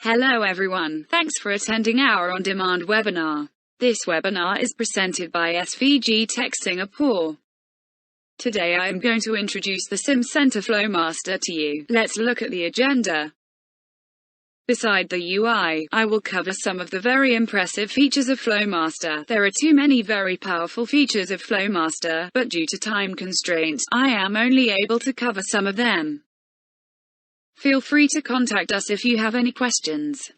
Hello everyone, thanks for attending our on-demand webinar. This webinar is presented by SVG-Tech Singapore. Today I am going to introduce the Simcenter Flomaster to you. Let's look at the agenda. Beside the UI, I will cover some of the very impressive features of Flomaster. There are too many very powerful features of Flomaster, but due to time constraints, I am only able to cover some of them. Feel free to contact us if you have any questions.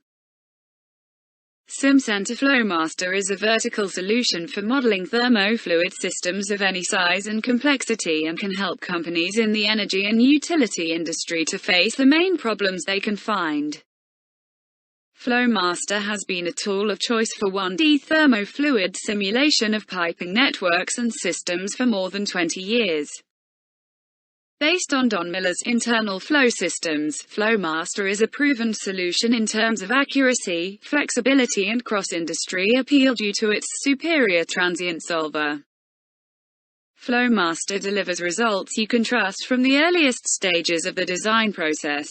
Simcenter Flomaster is a vertical solution for modeling thermofluid systems of any size and complexity and can help companies in the energy and utility industry to face the main problems they can find. Flomaster has been a tool of choice for 1D thermofluid simulation of piping networks and systems for more than 20 years. Based on Don Miller's internal flow systems, Flomaster is a proven solution in terms of accuracy, flexibility and cross-industry appeal due to its superior transient solver. Flomaster delivers results you can trust from the earliest stages of the design process.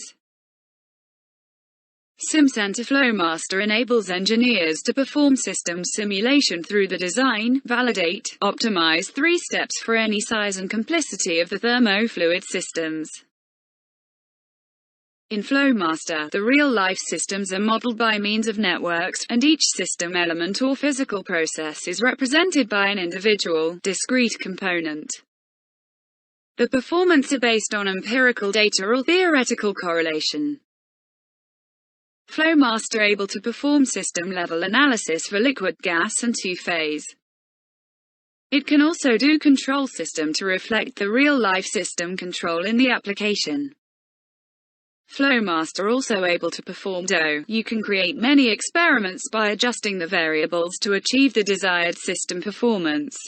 Simcenter Flomaster enables engineers to perform system simulation through the design, validate, optimize 3 steps for any size and complexity of the thermofluid systems. In Flomaster, the real-life systems are modeled by means of networks, and each system element or physical process is represented by an individual, discrete component. The performance is based on empirical data or theoretical correlation. Flomaster able to perform system-level analysis for liquid, gas and two-phase. It can also do control system to reflect the real-life system control in the application. Flomaster also able to perform DO. You can create many experiments by adjusting the variables to achieve the desired system performance.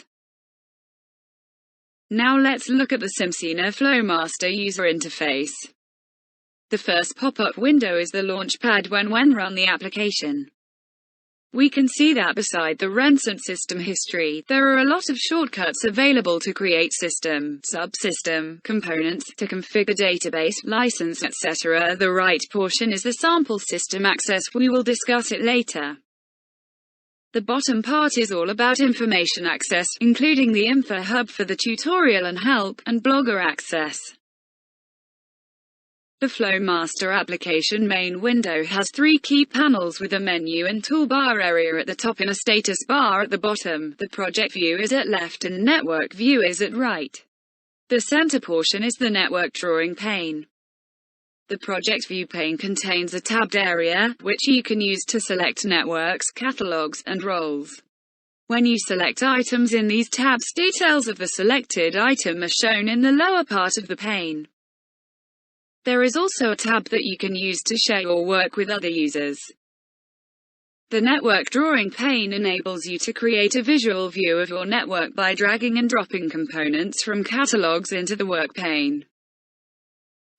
Now let's look at the Simcenter Flomaster user interface. The first pop-up window is the launchpad when run the application. We can see that beside the recent system history, there are a lot of shortcuts available to create system, subsystem, components, to configure database, license, etc. The right portion is the sample system access. We will discuss it later. The bottom part is all about information access, including the info hub for the tutorial and help, and blogger access. The Flomaster application main window has 3 key panels with a menu and toolbar area at the top and a status bar at the bottom. The project view is at left and network view is at right. The center portion is the network drawing pane. The project view pane contains a tabbed area, which you can use to select networks, catalogs, and roles. When you select items in these tabs, details of the selected item are shown in the lower part of the pane. There is also a tab that you can use to share or work with other users. The network drawing pane enables you to create a visual view of your network by dragging and dropping components from catalogs into the work pane.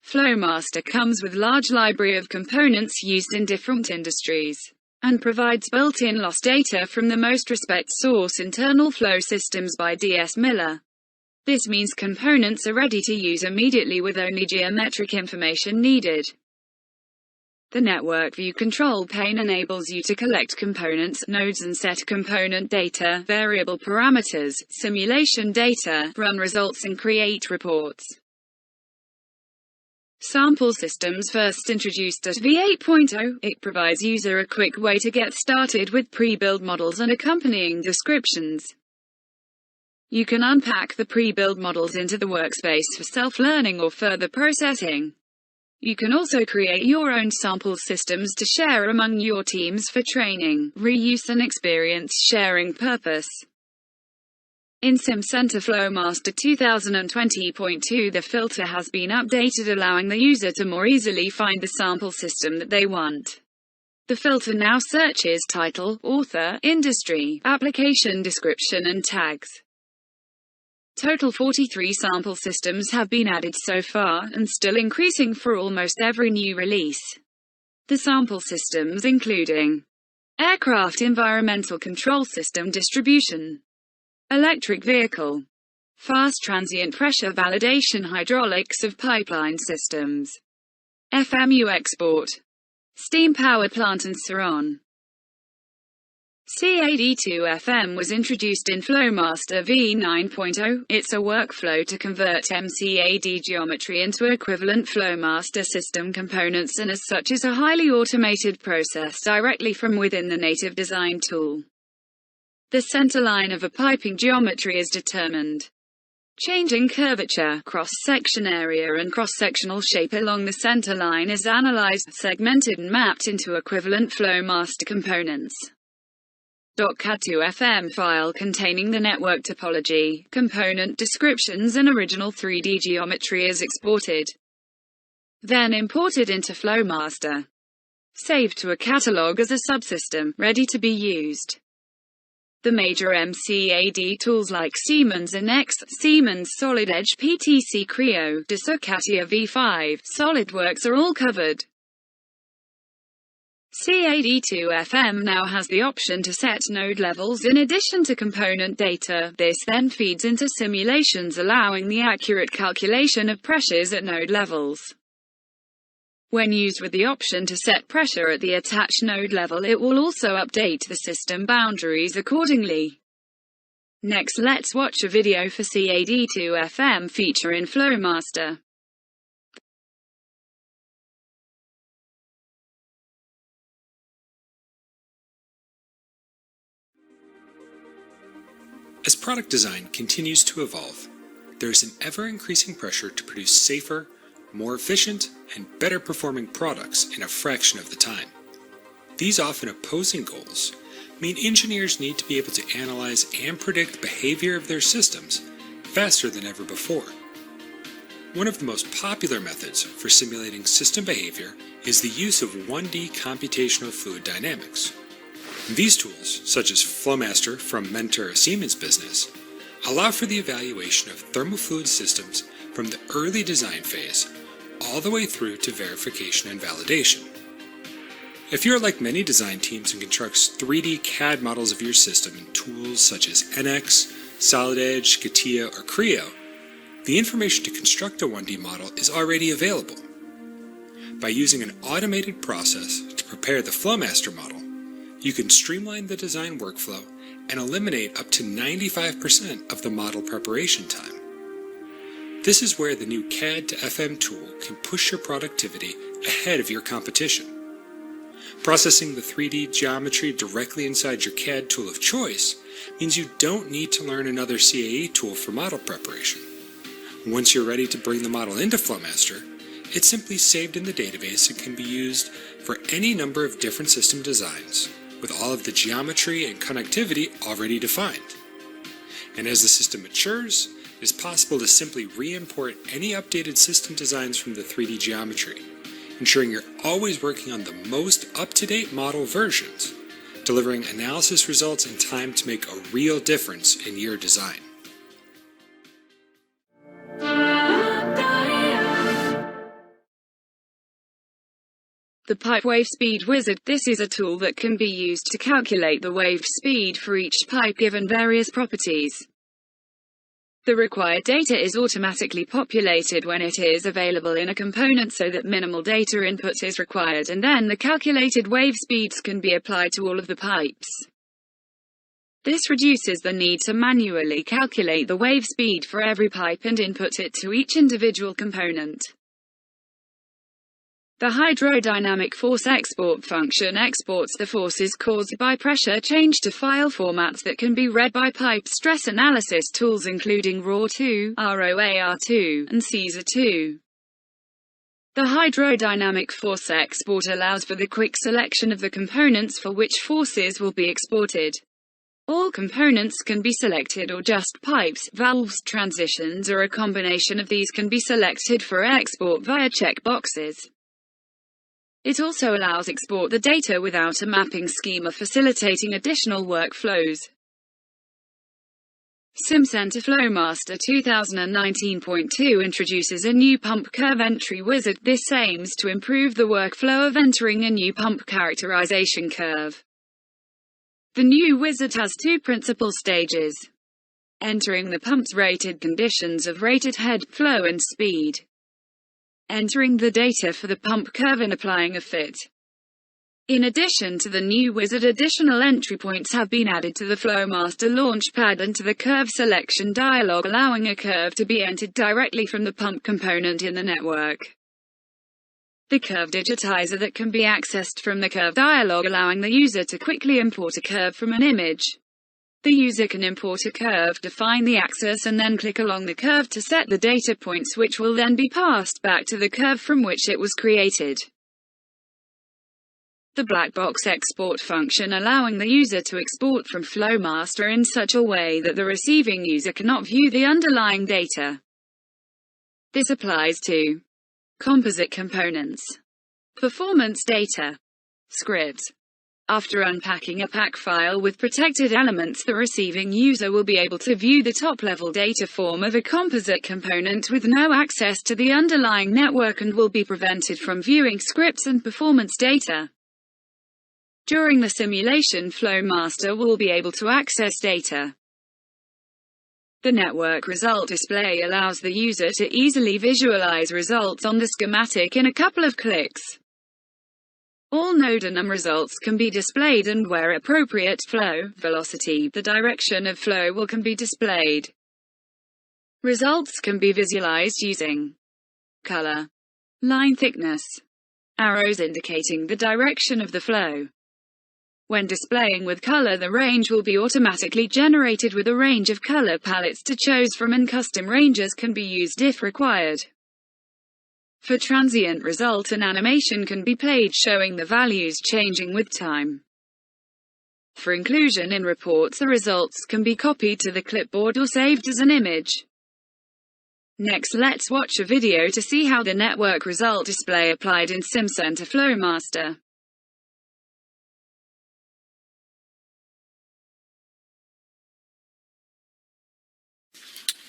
Flomaster comes with large library of components used in different industries, and provides built-in loss data from the most respected source internal flow systems by D.S. Miller. This means components are ready to use immediately with only geometric information needed. The network view control pane enables you to collect components, nodes and set component data, variable parameters, simulation data, run results and create reports. Sample systems first introduced at v8.0, it provides user a quick way to get started with pre-built models and accompanying descriptions. You can unpack the pre-built models into the workspace for self-learning or further processing. You can also create your own sample systems to share among your teams for training, reuse and experience sharing purpose. In Simcenter Flomaster 2020.2, the filter has been updated, allowing the user to more easily find the sample system that they want. The filter now searches title, author, industry, application description and tags. Total 43 sample systems have been added so far, and still increasing for almost every new release. The sample systems including aircraft environmental control system distribution, electric vehicle, fast transient pressure validation hydraulics of pipeline systems, FMU export, steam power plant and so on. CAD2FM was introduced in Flomaster v9.0. It's a workflow to convert MCAD geometry into equivalent Flomaster system components, and as such is a highly automated process directly from within the native design tool. The center line of a piping geometry is determined. Changing curvature, cross-section area and cross-sectional shape along the center line is analyzed, segmented and mapped into equivalent Flomaster components. .CAD2FM file containing the network topology, component descriptions and original 3D geometry is exported. Then imported into Flomaster. Saved to a catalog as a subsystem, ready to be used. The major MCAD tools like Siemens NX, Siemens Solid Edge PTC Creo, Dassault CATIA V5, SolidWorks are all covered. CAD2FM now has the option to set node levels in addition to component data. This then feeds into simulations, allowing the accurate calculation of pressures at node levels. When used with the option to set pressure at the attached node level, it will also update the system boundaries accordingly. Next, let's watch a video for CAD2FM feature in Flomaster. As product design continues to evolve, there is an ever-increasing pressure to produce safer, more efficient, and better performing products in a fraction of the time. These often opposing goals mean engineers need to be able to analyze and predict behavior of their systems faster than ever before. One of the most popular methods for simulating system behavior is the use of 1D computational fluid dynamics. These tools, such as Flomaster from Mentor Siemens business, allow for the evaluation of thermofluid systems from the early design phase all the way through to verification and validation. If you're like many design teams and constructs 3D CAD models of your system in tools such as NX, Solid Edge, CATIA, or Creo, the information to construct a 1D model is already available. By using an automated process to prepare the Flomaster model, you can streamline the design workflow and eliminate up to 95% of the model preparation time. This is where the new CAD to FM tool can push your productivity ahead of your competition. Processing the 3D geometry directly inside your CAD tool of choice means you don't need to learn another CAE tool for model preparation. Once you're ready to bring the model into Flomaster, it's simply saved in the database and can be used for any number of different system designs, with all of the geometry and connectivity already defined. And as the system matures, it is possible to simply re-import any updated system designs from the 3D geometry, ensuring you're always working on the most up-to-date model versions, delivering analysis results in time to make a real difference in your design. The Pipe Wave Speed Wizard. This is a tool that can be used to calculate the wave speed for each pipe given various properties. The required data is automatically populated when it is available in a component so that minimal data input is required, and then the calculated wave speeds can be applied to all of the pipes. This reduces the need to manually calculate the wave speed for every pipe and input it to each individual component. The hydrodynamic force export function exports the forces caused by pressure change to file formats that can be read by pipe stress analysis tools including RAW2, ROAR2, and CAESAR2. The hydrodynamic force export allows for the quick selection of the components for which forces will be exported. All components can be selected, or just pipes, valves, transitions, or a combination of these can be selected for export via checkboxes. It also allows export the data without a mapping schema, facilitating additional workflows. Simcenter Flomaster 2019.2 introduces a new pump curve entry wizard. This aims to improve the workflow of entering a new pump characterization curve. The new wizard has two principal stages: entering the pump's rated conditions of rated head, flow and speed, entering the data for the pump curve and applying a fit. In addition to the new wizard, additional entry points have been added to the Flomaster launchpad and to the curve selection dialog, allowing a curve to be entered directly from the pump component in the network. The curve digitizer that can be accessed from the curve dialog, allowing the user to quickly import a curve from an image. The user can import a curve, define the axis, and then click along the curve to set the data points, which will then be passed back to the curve from which it was created. The black box export function, allowing the user to export from Flomaster in such a way that the receiving user cannot view the underlying data. This applies to composite components, performance data, scripts. After unpacking a pack file with protected elements, the receiving user will be able to view the top-level data form of a composite component with no access to the underlying network and will be prevented from viewing scripts and performance data. During the simulation, Flomaster will be able to access data. The network result display allows the user to easily visualize results on the schematic in a couple of clicks. All node and results can be displayed, and where appropriate, flow, velocity, the direction of flow can be displayed. Results can be visualized using color, line thickness, arrows indicating the direction of the flow. When displaying with color, the range will be automatically generated with a range of color palettes to choose from, and custom ranges can be used if required. For transient result, an animation can be played showing the values changing with time. For inclusion in reports, the results can be copied to the clipboard or saved as an image. Next, let's watch a video to see how the network result display applied in Simcenter Flomaster.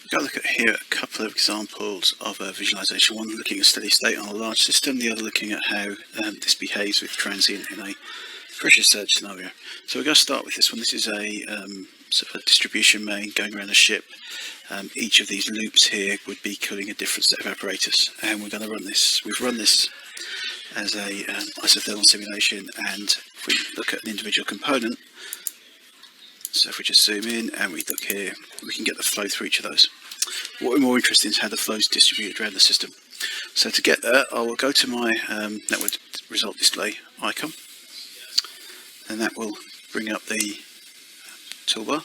We've got to look at here a couple of examples of a visualization, one looking at steady state on a large system, the other looking at how this behaves with transient in a pressure surge scenario. So we're going to start with this one. This is a sort of a distribution main going around a ship. Each of these loops here would be cooling a different set of apparatus, and we're going to run this. We've run this as a isothermal simulation, and if we look at an individual component, so if we just zoom in and we look here, we can get the flow through each of those. What we're more interested in is how the flow is distributed around the system. So to get there, I will go to my network result display icon, and that will bring up the toolbar.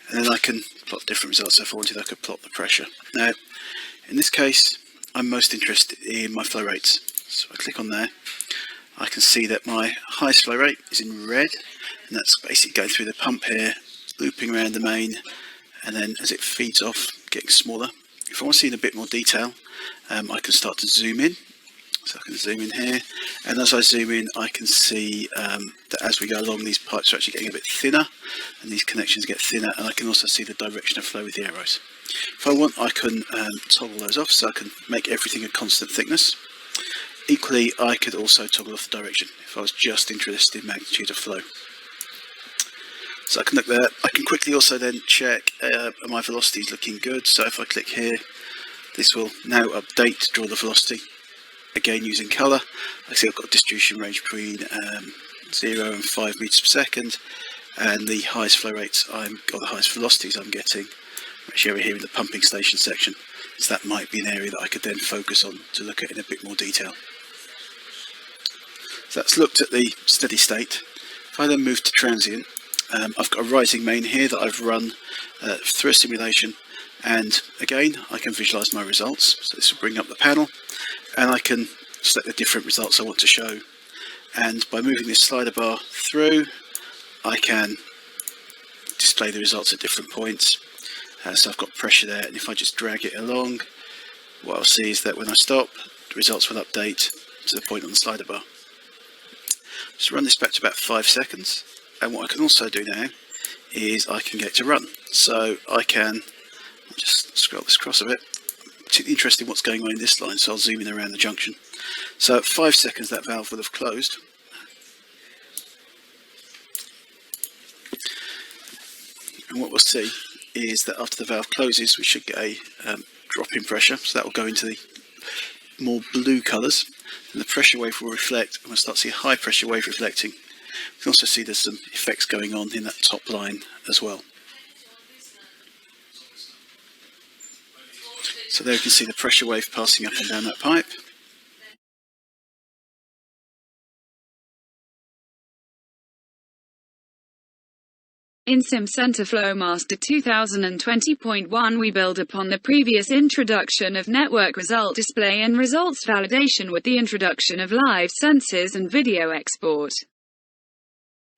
And then I can plot different results. So if I wanted, I could plot the pressure. Now, in this case, I'm most interested in my flow rates. So I click on there. I can see that my highest flow rate is in red, and that's basically going through the pump here, looping around the main, and then as it feeds off, getting smaller. If I want to see in a bit more detail, I can start to zoom in. So I can zoom in here, and as I zoom in, I can see that as we go along, these pipes are actually getting a bit thinner, and these connections get thinner, and I can also see the direction of flow with the arrows. If I want, I can toggle those off, so I can make everything a constant thickness. Equally, I could also toggle off the direction if I was just interested in magnitude of flow. So I can look there. I can quickly also then check my velocity is looking good. So if I click here, this will now update, draw the velocity. Again, using colour, I see I've got a distribution range between 0 and 5 meters per second, and the highest flow rates or the highest velocities I'm getting actually over here in the pumping station section. So that might be an area that I could then focus on to look at in a bit more detail. So that's looked at the steady state. If I then move to transient, I've got a rising main here that I've run through a simulation, and again I can visualize my results. So this will bring up the panel, and I can select the different results I want to show, and by moving this slider bar through, I can display the results at different points. So I've got pressure there, and if I just drag it along, what I'll see is that when I stop, the results will update to the point on the slider bar. Just run this back to about 5 seconds, and what I can also do now is I can get to run. So I can just scroll this across a bit. I'm particularly interested in what's going on in this line, so I'll zoom in around the junction. So at 5 seconds, that valve will have closed. And what we'll see is that after the valve closes, we should get a drop in pressure, so that will go into the more blue colours. then the pressure wave will reflect, and we'll start to see a high pressure wave reflecting. You can also see there's some effects going on in that top line as well. So there you can see the pressure wave passing up and down that pipe. In Simcenter Flomaster 2020.1 we build upon the previous introduction of network result display and results validation with the introduction of live sensors and video export.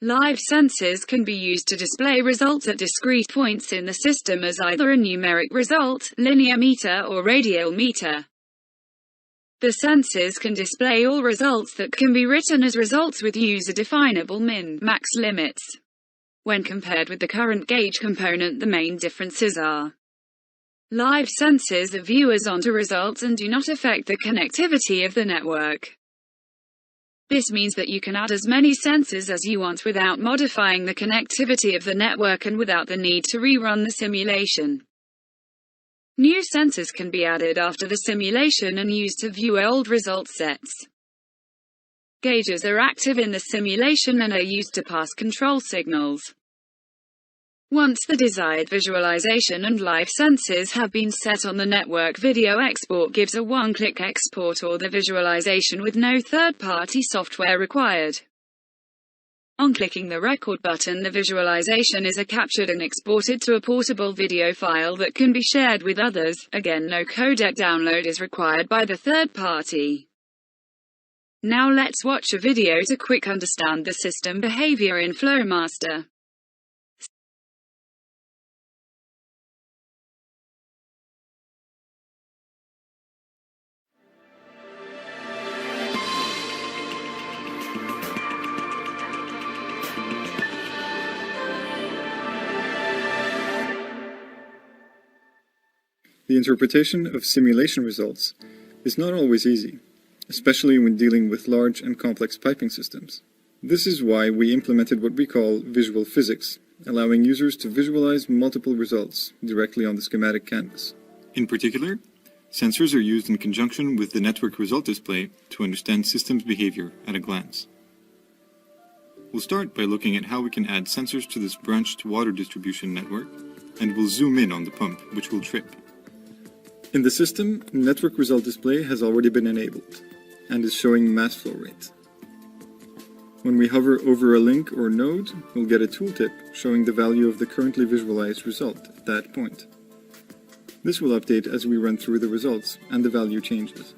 Live sensors can be used to display results at discrete points in the system as either a numeric result, linear meter or radial meter. The sensors can display all results that can be written as results with user-definable min-max limits. When compared with the current gauge component, the main differences are: live sensors are viewers onto results and do not affect the connectivity of the network. This means that you can add as many sensors as you want without modifying the connectivity of the network and without the need to rerun the simulation. New sensors can be added after the simulation and used to view old result sets. Gauges are active in the simulation and are used to pass control signals. Once the desired visualization and live sensors have been set on the network, video export gives a one-click export or the visualization with no third-party software required. On clicking the record button, the visualization is captured and exported to a portable video file that can be shared with others. Again, no codec download is required by the third party. Now let's watch a video to quick understand the system behavior in Flomaster. The interpretation of simulation results is not always easy, especially when dealing with large and complex piping systems. This is why we implemented what we call visual physics, allowing users to visualize multiple results directly on the schematic canvas. In particular, sensors are used in conjunction with the network result display to understand systems behavior at a glance. We'll start by looking at how we can add sensors to this branched water distribution network, and we'll zoom in on the pump, which will trip. In the system, network result display has already been enabled and is showing mass flow rate. When we hover over a link or node, we'll get a tooltip showing the value of the currently visualized result at that point. This will update as we run through the results and the value changes.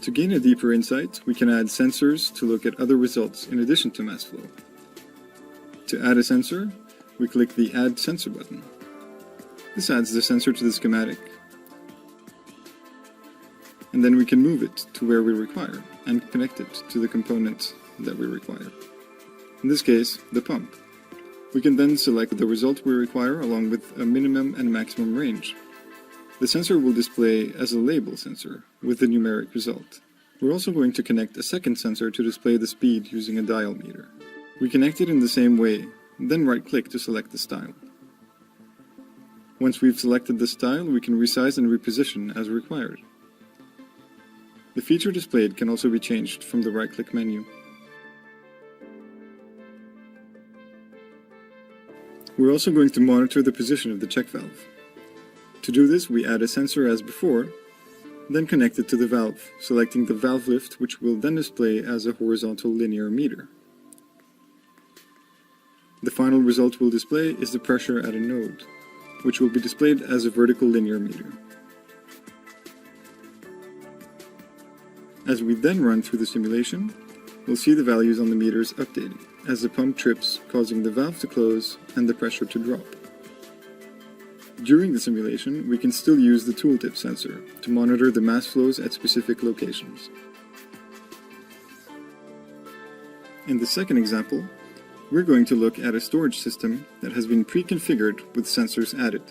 To gain a deeper insight, we can add sensors to look at other results in addition to mass flow. To add a sensor, we click the Add Sensor button. This adds the sensor to the schematic, and then we can move it to where we require and connect it to the component that we require. In this case, the pump. We can then select the result we require along with a minimum and maximum range. The sensor will display as a label sensor with the numeric result. We're also going to connect a second sensor to display the speed using a dial meter. We connect it in the same way, then right-click to select the style. Once we've selected the style, we can resize and reposition as required. The feature displayed can also be changed from the right-click menu. We're also going to monitor the position of the check valve. To do this, we add a sensor as before, then connect it to the valve, selecting the valve lift, which will then display as a horizontal linear meter. The final result we'll display is the pressure at a node, which will be displayed as a vertical linear meter. As we then run through the simulation, we'll see the values on the meters updated as the pump trips, causing the valve to close and the pressure to drop. During the simulation, we can still use the tooltip sensor to monitor the mass flows at specific locations. In the second example, we're going to look at a storage system that has been pre-configured with sensors added.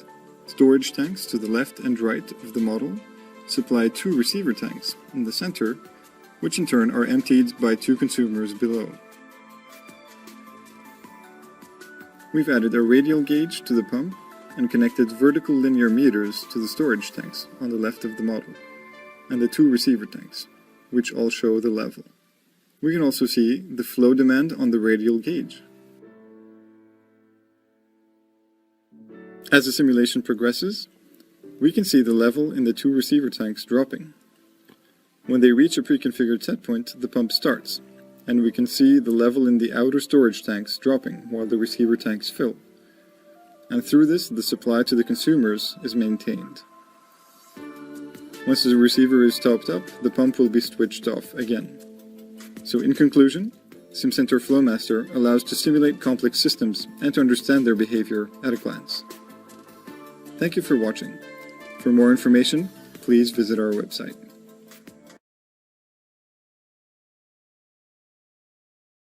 Storage tanks to the left and right of the model supply two receiver tanks in the center, which in turn are emptied by two consumers below. We've added a radial gauge to the pump and connected vertical linear meters to the storage tanks on the left of the model, and the two receiver tanks. which all show the level. We can also see the flow demand on the radial gauge. As the simulation progresses, we can see the level in the two receiver tanks dropping. When they reach a pre-configured set point, the pump starts, and we can see the level in the outer storage tanks dropping while the receiver tanks fill. And through this, the supply to the consumers is maintained. Once the receiver is topped up, the pump will be switched off again. So in conclusion, Simcenter Flomaster allows to simulate complex systems and to understand their behavior at a glance. Thank you for watching. For more information, please visit our website.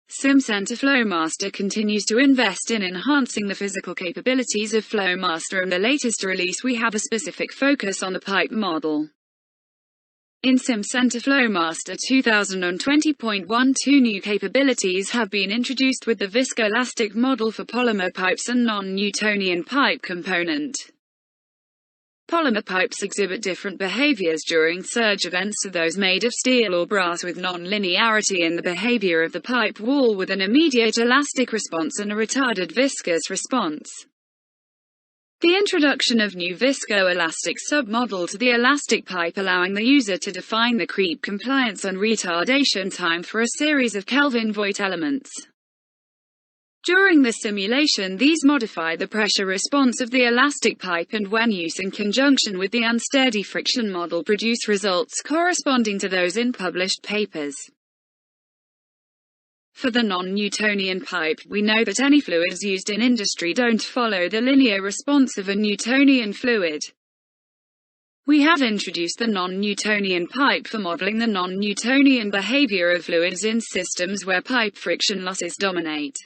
Simcenter Flomaster continues to invest in enhancing the physical capabilities of Flomaster, and the latest release we have a specific focus on the pipe model. In Simcenter Flomaster 2020.12, new capabilities have been introduced with the viscoelastic model for polymer pipes and non-Newtonian pipe component. Polymer pipes exhibit different behaviors during surge events to those made of steel or brass, with non-linearity in the behavior of the pipe wall, with an immediate elastic response and a retarded viscous response. The introduction of new viscoelastic submodel to the elastic pipe, allowing the user to define the creep compliance and retardation time for a series of Kelvin-Voigt elements. During the simulation, these modify the pressure response of the elastic pipe, and when used in conjunction with the unsteady friction model, produce results corresponding to those in published papers. For the non-Newtonian pipe, we know that any fluids used in industry don't follow the linear response of a Newtonian fluid. We have introduced the non-Newtonian pipe for modeling the non-Newtonian behavior of fluids in systems where pipe friction losses dominate.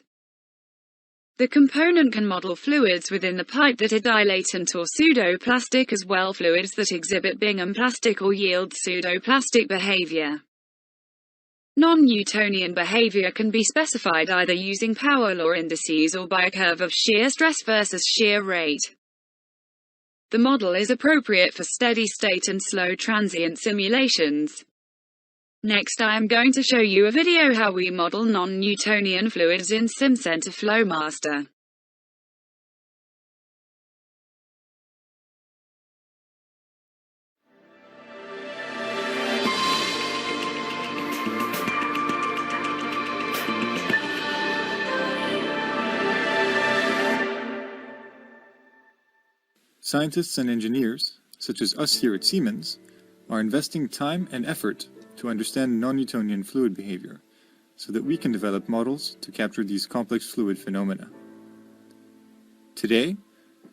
The component can model fluids within the pipe that are dilatant or pseudoplastic, as well fluids that exhibit bingham plastic or yield pseudoplastic behavior. Non-Newtonian behavior can be specified either using power law indices or by a curve of shear stress versus shear rate. The model is appropriate for steady-state and slow transient simulations. Next, I am going to show you a video how we model non-Newtonian fluids in Simcenter Flomaster. Scientists and engineers, such as us here at Siemens, are investing time and effort to understand non-Newtonian fluid behavior, so that we can develop models to capture these complex fluid phenomena. Today,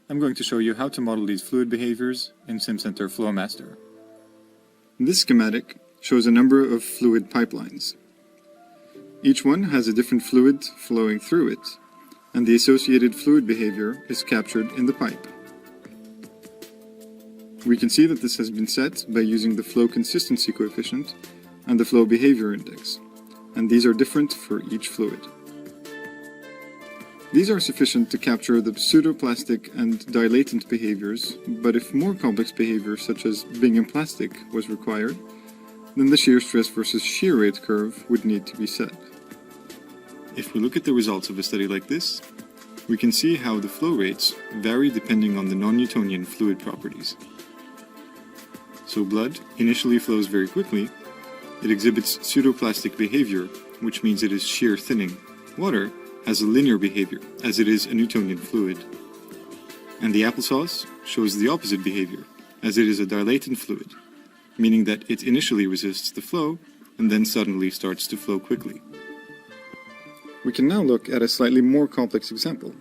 I'm going to show you how to model these fluid behaviors in Simcenter Flomaster. This schematic shows a number of fluid pipelines. Each one has a different fluid flowing through it, and the associated fluid behavior is captured in the pipe. We can see that this has been set by using the flow consistency coefficient and the flow behavior index, and these are different for each fluid. These are sufficient to capture the pseudoplastic and dilatant behaviors, but if more complex behavior such as bingham plastic was required, then the shear stress versus shear rate curve would need to be set. If we look at the results of a study like this, we can see how the flow rates vary depending on the non-Newtonian fluid properties. So blood initially flows very quickly. It exhibits pseudoplastic behavior, which means it is shear thinning. Water has a linear behavior, as it is a Newtonian fluid. And the applesauce shows the opposite behavior, as it is a dilatant fluid, meaning that it initially resists the flow and then suddenly starts to flow quickly. We can now look at a slightly more complex example.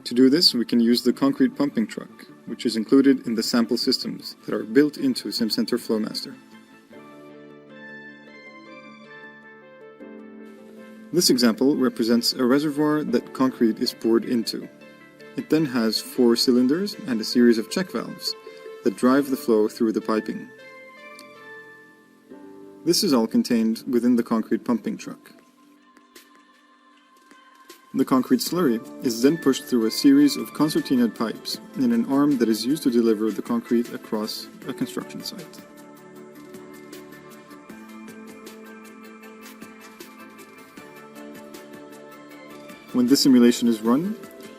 To do this, we can use the concrete pumping truck, which is included in the sample systems that are built into Simcenter Flomaster. This example represents a reservoir that concrete is poured into. It then has 4 cylinders and a series of check valves that drive the flow through the piping. This is all contained within the concrete pumping truck. The concrete slurry is then pushed through a series of concertinaed pipes in an arm that is used to deliver the concrete across a construction site. When this simulation is run,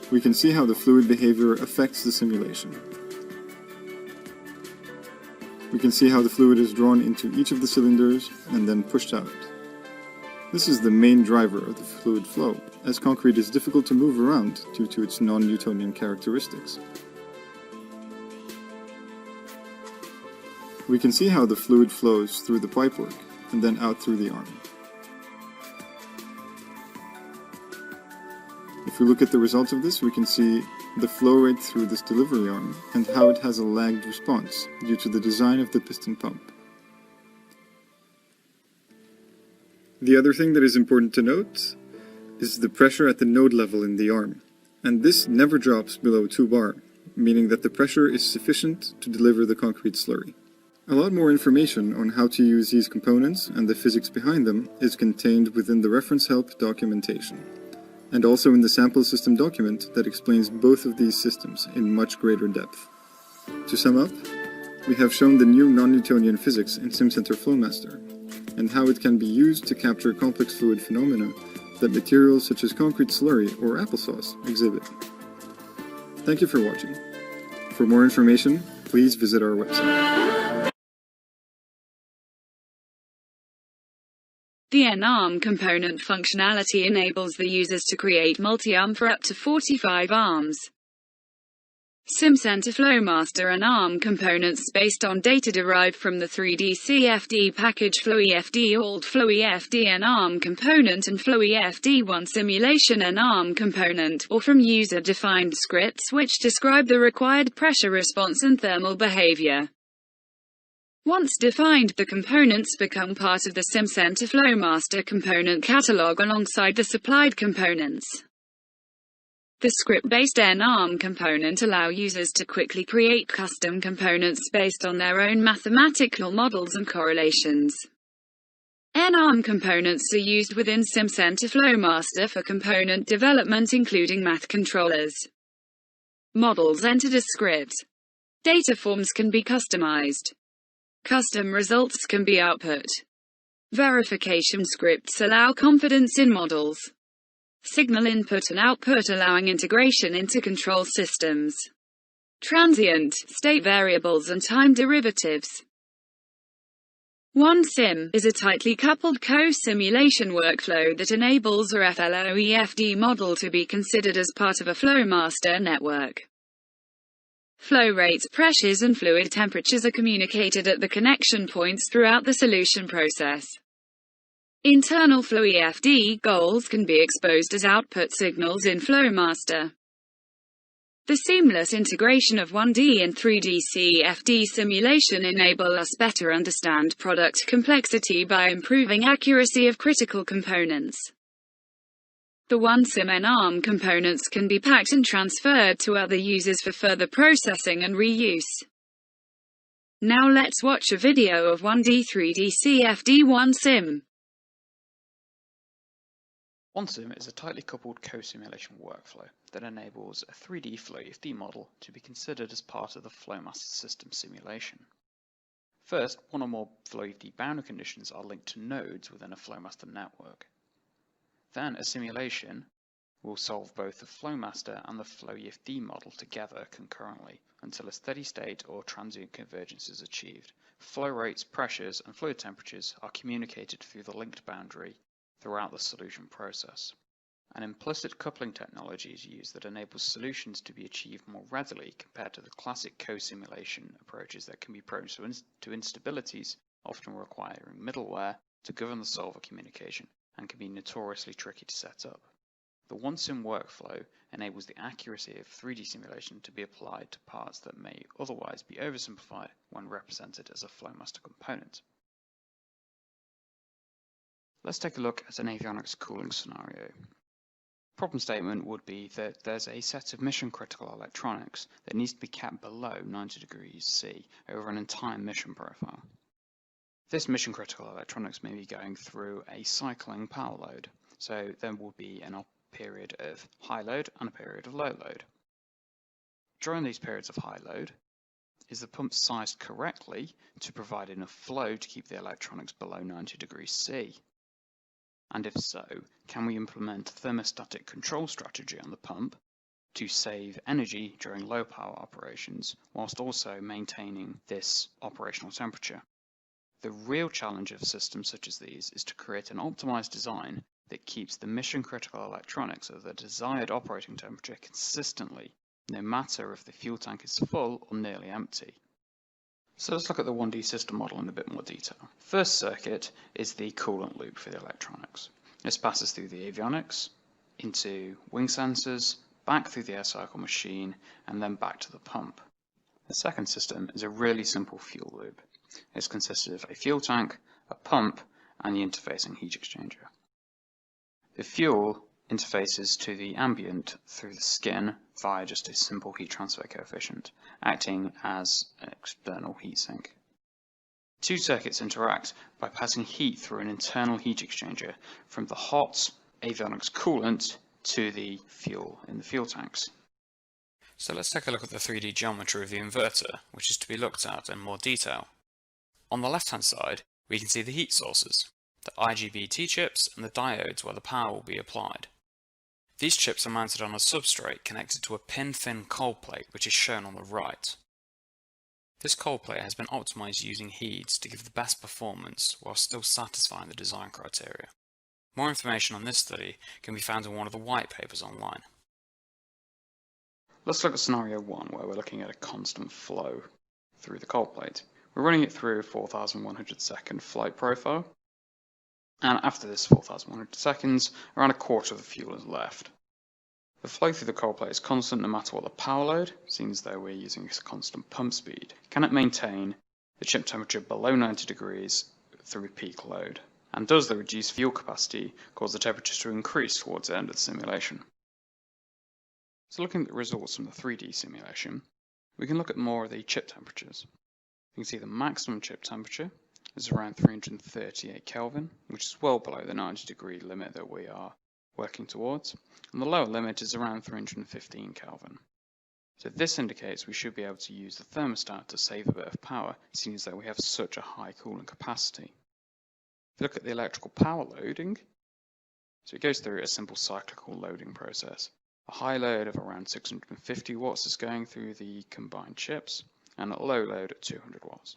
we can see how the fluid behavior affects the simulation. We can see how the fluid is drawn into each of the cylinders and then pushed out. This is the main driver of the fluid flow, as concrete is difficult to move around due to its non-Newtonian characteristics. We can see how the fluid flows through the pipework and then out through the arm. If we look at the results of this, we can see the flow rate through this delivery arm and how it has a lagged response due to the design of the piston pump. The other thing that is important to note is the pressure at the node level in the arm, and this never drops below 2 bar, meaning that the pressure is sufficient to deliver the concrete slurry. A lot more information on how to use these components and the physics behind them is contained within the reference help documentation, and also in the sample system document that explains both of these systems in much greater depth. To sum up, we have shown the new non-Newtonian physics in Simcenter Flomaster, and how it can be used to capture complex fluid phenomena that materials such as concrete slurry or applesauce exhibit. Thank you for watching. For more information, please visit our website. The N-arm component functionality enables the users to create multi-arm for up to 45 arms. Simcenter Flomaster N-arm components based on data derived from the 3D CFD package FlowEFD Alt FlowEFD N-arm component and FlowEFD1 simulation N-arm component, or from user-defined scripts which describe the required pressure response and thermal behavior. Once defined, the components become part of the Simcenter Flomaster component catalog alongside the supplied components. The script-based N-arm component allow users to quickly create custom components based on their own mathematical models and correlations. N-arm components are used within Simcenter Flomaster for component development, including math controllers. Models entered as script. Data forms can be customized. Custom results can be output. Verification scripts allow confidence in models. Signal input and output allowing integration into control systems. Transient, state variables and time derivatives. OneSim is a tightly coupled co-simulation workflow that enables a FLOEFD model to be considered as part of a Flomaster network. Flow rates, pressures and fluid temperatures are communicated at the connection points throughout the solution process. Internal FlowEFD goals can be exposed as output signals in Flomaster. The seamless integration of 1D and 3D CFD simulation enable us better understand product complexity by improving accuracy of critical components. The OneSim N-arm components can be packed and transferred to other users for further processing and reuse. Now let's watch a video of 1D 3D CFD OneSim. OneSim is a tightly coupled co-simulation workflow that enables a 3D FlowEFD model to be considered as part of the Flomaster system simulation. First, one or more FlowEFD boundary conditions are linked to nodes within a Flomaster network. Then a simulation will solve both the Flomaster and the FlowEFD model together concurrently until a steady state or transient convergence is achieved. Flow rates, pressures, and fluid temperatures are communicated through the linked boundary throughout the solution process. An implicit coupling technology is used that enables solutions to be achieved more readily compared to the classic co-simulation approaches that can be prone to instabilities, often requiring middleware to govern the solver communication, and can be notoriously tricky to set up. The OneSim workflow enables the accuracy of 3D simulation to be applied to parts that may otherwise be oversimplified when represented as a Flomaster component. Let's take a look at an avionics cooling scenario. Problem statement would be that there's a set of mission critical electronics that needs to be kept below 90 degrees C over an entire mission profile. This mission critical electronics may be going through a cycling power load, so there will be a period of high load and a period of low load. During these periods of high load, is the pump sized correctly to provide enough flow to keep the electronics below 90 degrees C? And if so, can we implement a thermostatic control strategy on the pump to save energy during low power operations, whilst also maintaining this operational temperature? The real challenge of systems such as these is to create an optimized design that keeps the mission critical electronics at the desired operating temperature consistently, no matter if the fuel tank is full or nearly empty. So let's look at the 1D system model in a bit more detail. First circuit is the coolant loop for the electronics. This passes through the avionics, into wing sensors, back through the air cycle machine, and then back to the pump. The second system is a really simple fuel loop. It's consisted of a fuel tank, a pump, and the interfacing heat exchanger. The fuel interfaces to the ambient through the skin via just a simple heat transfer coefficient, acting as an external heatsink. Two circuits interact by passing heat through an internal heat exchanger from the hot avionics coolant to the fuel in the fuel tanks. So let's take a look at the 3D geometry of the inverter, which is to be looked at in more detail. On the left-hand side, we can see the heat sources, the IGBT chips and the diodes where the power will be applied. These chips are mounted on a substrate connected to a pin-thin cold plate, which is shown on the right. This cold plate has been optimized using heats to give the best performance while still satisfying the design criteria. More information on this study can be found in one of the white papers online. Let's look at scenario 1, where we're looking at a constant flow through the cold plate. We're running it through a 4,100 second flight profile, and after this 4,100 seconds, around a quarter of the fuel is left. The flow through the cold plate is constant no matter what the power load, seen as though we're using a constant pump speed. Can it maintain the chip temperature below 90 degrees through peak load? And does the reduced fuel capacity cause the temperature to increase towards the end of the simulation? So looking at the results from the 3D simulation, we can look at more of the chip temperatures. You can see the maximum chip temperature is around 338 Kelvin, which is well below the 90 degree limit that we are working towards, and the lower limit is around 315 Kelvin. So this indicates we should be able to use the thermostat to save a bit of power, seeing as though we have such a high cooling capacity. If you look at the electrical power loading, so it goes through a simple cyclical loading process. A high load of around 650 watts is going through the combined chips, and a low load at 200 watts.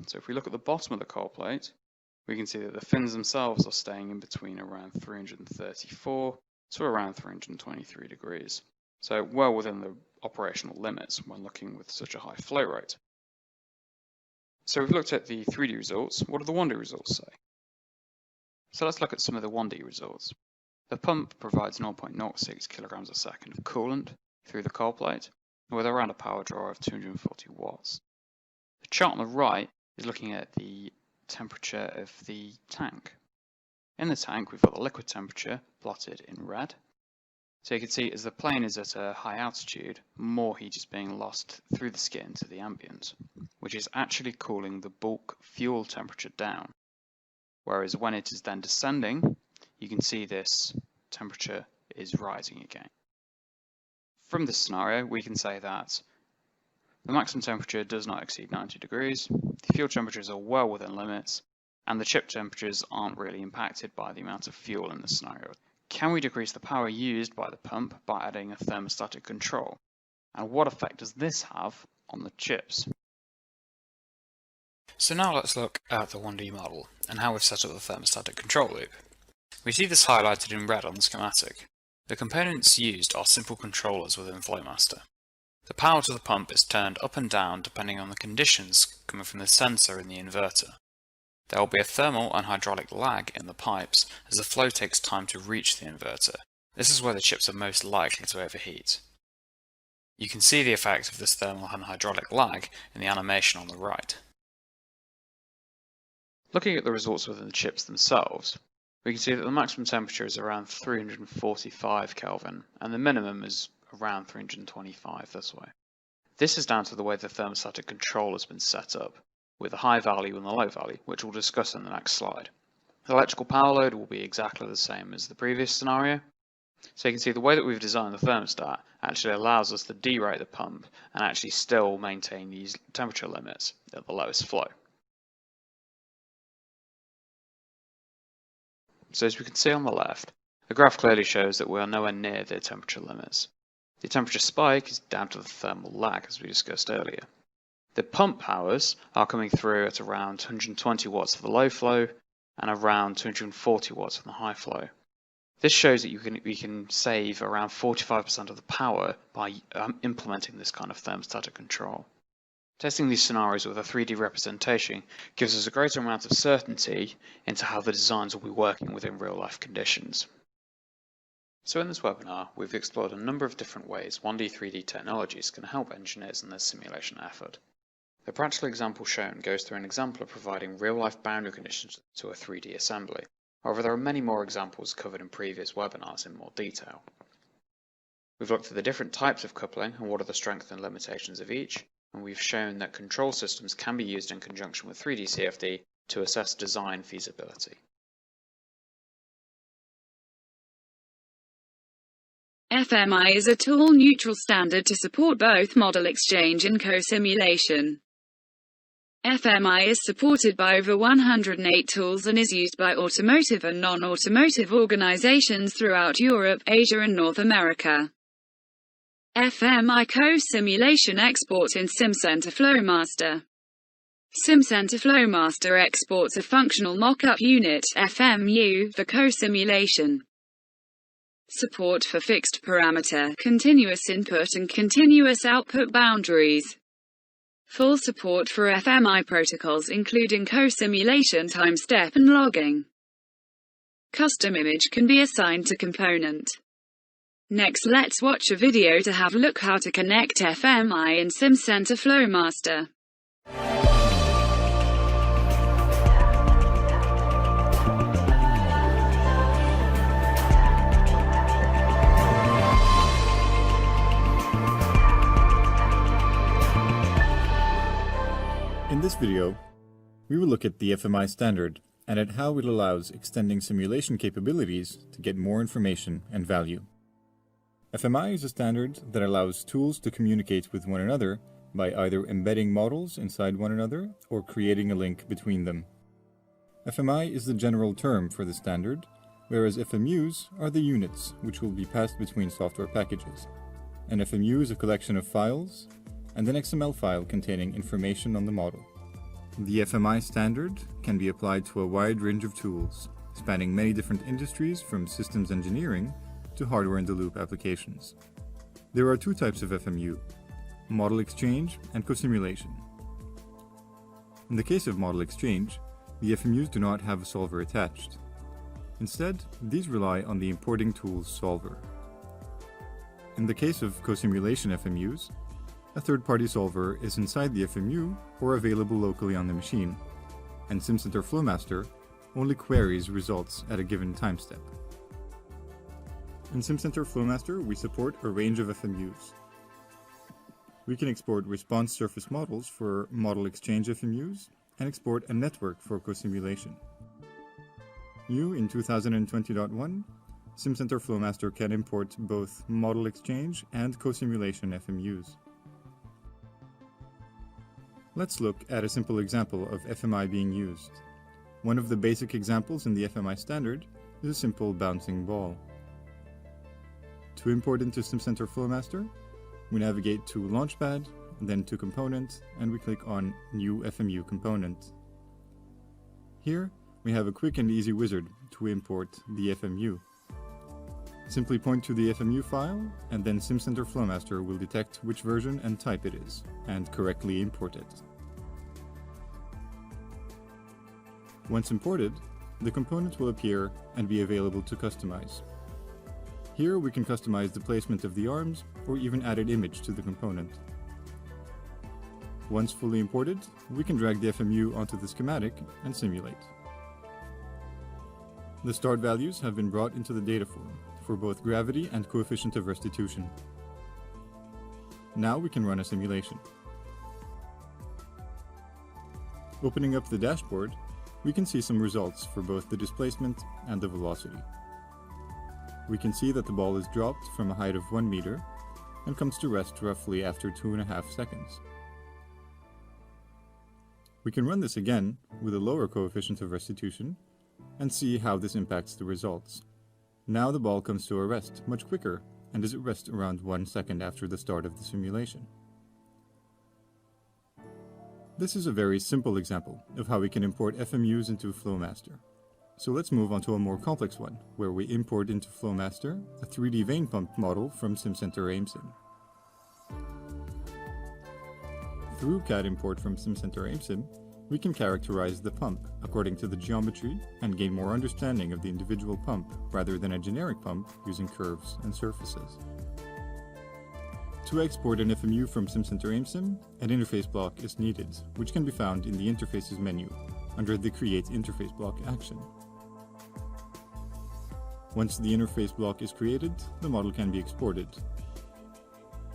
So if we look at the bottom of the cold plate, we can see that the fins themselves are staying in between around 334 to around 323 degrees. So well within the operational limits when looking with such a high flow rate. So we've looked at the 3D results. What do the 1D results say? So let's look at some of the 1D results. The pump provides 0.06 kilograms a second of coolant through the cold plate with around a power draw of 240 watts. The chart on the right is looking at the temperature of the tank. In the tank, we've got the liquid temperature plotted in red. So you can see as the plane is at a high altitude, more heat is being lost through the skin to the ambient, which is actually cooling the bulk fuel temperature down. Whereas when it is then descending, you can see this temperature is rising again. From this scenario, we can say that the maximum temperature does not exceed 90 degrees, the fuel temperatures are well within limits, and the chip temperatures aren't really impacted by the amount of fuel in this scenario. Can we decrease the power used by the pump by adding a thermostatic control? And what effect does this have on the chips? So now let's look at the 1D model and how we've set up the thermostatic control loop. We see this highlighted in red on the schematic. The components used are simple controllers within Flomaster. The power to the pump is turned up and down depending on the conditions coming from the sensor in the inverter. There will be a thermal and hydraulic lag in the pipes as the flow takes time to reach the inverter. This is where the chips are most likely to overheat. You can see the effect of this thermal and hydraulic lag in the animation on the right. Looking at the results within the chips themselves, we can see that the maximum temperature is around 345 Kelvin and the minimum is around 325 this way. This is down to the way the thermostatic control has been set up, with a high value and a low value, which we'll discuss in the next slide. The electrical power load will be exactly the same as the previous scenario. So you can see the way that we've designed the thermostat actually allows us to derate the pump and actually still maintain these temperature limits at the lowest flow. So as we can see on the left, the graph clearly shows that we are nowhere near the temperature limits. The temperature spike is down to the thermal lag, as we discussed earlier. The pump powers are coming through at around 120 watts for the low flow and around 240 watts for the high flow. This shows that we can save around 45% of the power by implementing this kind of thermostatic control. Testing these scenarios with a 3D representation gives us a greater amount of certainty into how the designs will be working within real-life conditions. So in this webinar, we've explored a number of different ways 1D, 3D technologies can help engineers in their simulation effort. The practical example shown goes through an example of providing real-life boundary conditions to a 3D assembly. However, there are many more examples covered in previous webinars in more detail. We've looked at the different types of coupling and what are the strengths and limitations of each, and we've shown that control systems can be used in conjunction with 3D CFD to assess design feasibility. FMI is a tool-neutral standard to support both model exchange and co-simulation. FMI is supported by over 108 tools and is used by automotive and non-automotive organizations throughout Europe, Asia and North America. FMI co-simulation export in Simcenter Flomaster. Simcenter Flomaster exports a functional mock-up unit, FMU, for co-simulation. Support for fixed parameter, continuous input and continuous output boundaries. Full support for FMI protocols including co-simulation time step and logging. Custom image can be assigned to component. Next, let's watch a video to have a look how to connect FMI in Simcenter Flomaster. In this video, we will look at the FMI standard and at how it allows extending simulation capabilities to get more information and value. FMI is a standard that allows tools to communicate with one another by either embedding models inside one another or creating a link between them. FMI is the general term for the standard, whereas FMUs are the units which will be passed between software packages. An FMU is a collection of files and an XML file containing information on the model. The FMI standard can be applied to a wide range of tools, spanning many different industries from systems engineering to hardware-in-the-loop applications. There are two types of FMU, model exchange and co-simulation. In the case of model exchange, the FMUs do not have a solver attached. Instead, these rely on the importing tool's solver. In the case of co-simulation FMUs, a third-party solver is inside the FMU or available locally on the machine, and Simcenter Flomaster only queries results at a given time step. In Simcenter Flomaster, we support a range of FMUs. We can export response surface models for model exchange FMUs and export a network for co-simulation. New in 2020.1, Simcenter Flomaster can import both model exchange and co-simulation FMUs. Let's look at a simple example of FMI being used. One of the basic examples in the FMI standard is a simple bouncing ball. To import into Simcenter Flomaster, we navigate to Launchpad, then to Component, and we click on New FMU Component. Here, we have a quick and easy wizard to import the FMU. Simply point to the FMU file, and then Simcenter Flomaster will detect which version and type it is, and correctly import it. Once imported, the component will appear and be available to customize. Here we can customize the placement of the arms or even add an image to the component. Once fully imported, we can drag the FMU onto the schematic and simulate. The start values have been brought into the data form for both gravity and coefficient of restitution. Now we can run a simulation. Opening up the dashboard, we can see some results for both the displacement and the velocity. We can see that the ball is dropped from a height of 1 meter and comes to rest roughly after 2.5 seconds. We can run this again with a lower coefficient of restitution and see how this impacts the results. Now the ball comes to a rest much quicker and is at rest around 1 second after the start of the simulation. This is a very simple example of how we can import FMUs into Flomaster. So let's move on to a more complex one, where we import into Flomaster a 3D vane pump model from Simcenter AIMSIM. Through CAD Import from Simcenter AIMSIM, we can characterize the pump according to the geometry and gain more understanding of the individual pump rather than a generic pump using curves and surfaces. To export an FMU from Simcenter AIMSIM, an interface block is needed, which can be found in the Interfaces menu under the Create Interface Block action. Once the interface block is created, the model can be exported.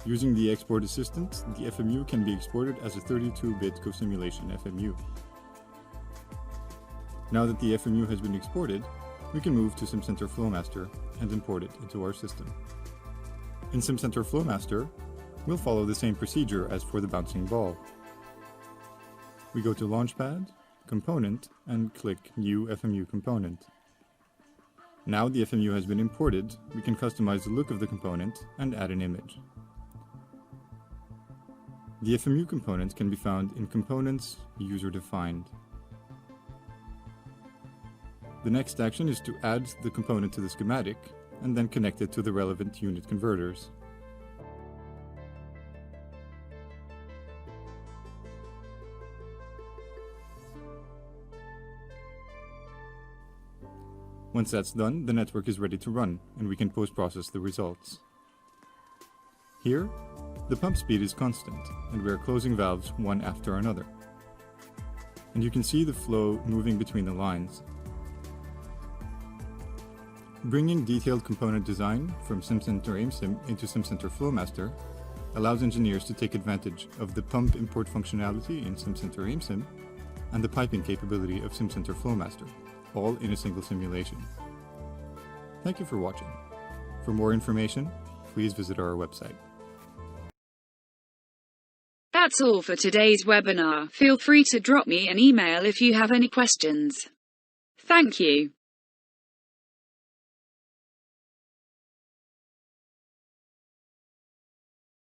Using the Export Assistant, the FMU can be exported as a 32-bit co-simulation FMU. Now that the FMU has been exported, we can move to Simcenter Flomaster and import it into our system. In Simcenter Flomaster, we'll follow the same procedure as for the bouncing ball. We go to Launchpad, Component, and click New FMU Component. Now the FMU has been imported, we can customize the look of the component and add an image. The FMU component can be found in Components, User Defined. The next action is to add the component to the schematic and then connect it to the relevant unit converters. Once that's done, the network is ready to run, and we can post-process the results. Here, the pump speed is constant, and we are closing valves one after another. And you can see the flow moving between the lines. Bringing detailed component design from Simcenter AIMSIM into Simcenter Flomaster allows engineers to take advantage of the pump import functionality in Simcenter AIMSIM and the piping capability of Simcenter Flomaster, all in a single simulation. Thank you for watching. For more information, please visit our website. That's all for today's webinar. Feel free to drop me an email if you have any questions. Thank you.